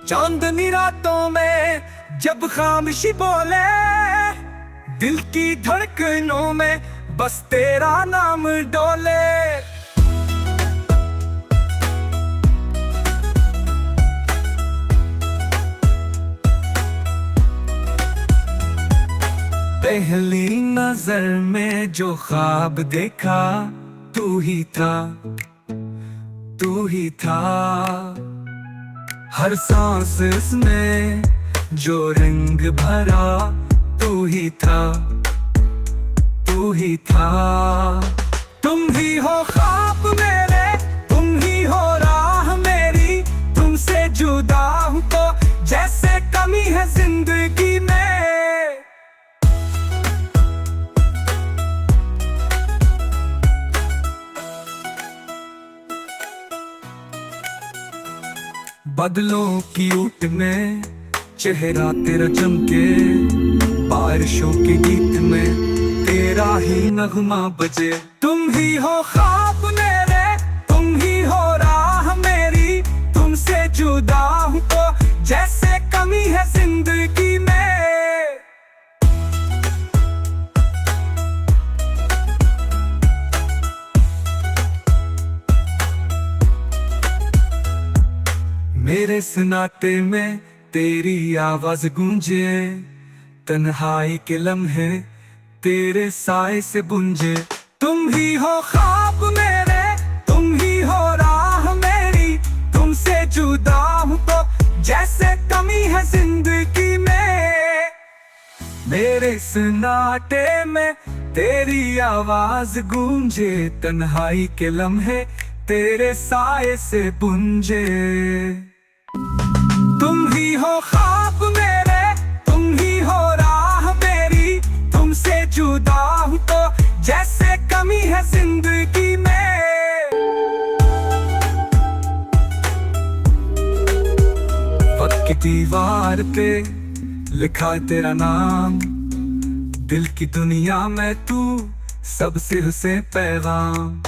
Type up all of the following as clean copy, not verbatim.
चांदनी रातों में जब खामोशी बोले, दिल की धड़कनों में बस तेरा नाम डोले। पहली नजर में जो ख्वाब देखा, तू ही था, तू ही था। हर सांस इसमें जो रंग भरा, तू ही था, तू ही था। तुम ही हो ख्वाब मेरे, तुम ही हो राह मेरी। तुमसे जुदा हूं तो जैसे कमी है जिंदगी में। बादलों की ऊट में चेहरा तेरा चमके, बारिशों के गीत में तेरा ही नगमा बजे। तुम ही हो ख्वाब मेरे, तुम ही हो राह मेरी। तुमसे जुदा हूं तो जैसे कमी है जिंदगी में। मेरे सन्नाटे में तेरी आवाज गूंजे, तन्हाई के लम्हे तेरे साए से बुंजे। तुम ही हो ख्वाब मेरे, तुम ही हो राह मेरी। तुमसे जुदा हूं तो जैसे कमी है जिंदगी में। मेरे सन्नाटे में तेरी आवाज गूंजे, तन्हाई के लम्हे तेरे साए से बुंजे। तुम ही हो ख्वाब मेरे, तुम ही हो राह मेरी। तुमसे जुदा हूं तो जैसे कमी है जिंदगी में। वक्त की दीवार पे लिखा तेरा नाम, दिल की दुनिया में तू सबसे हुसे पैगाम।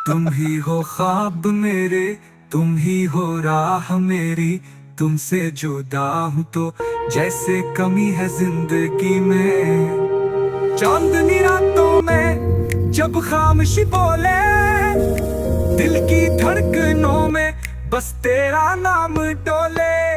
तुम ही हो ख्वाब मेरे, तुम ही हो राह मेरी। तुमसे जुदा हूं तो जैसे कमी है जिंदगी में। चांदनी रातों में जब खामोशी बोले, दिल की धड़कनों में बस तेरा नाम डोले।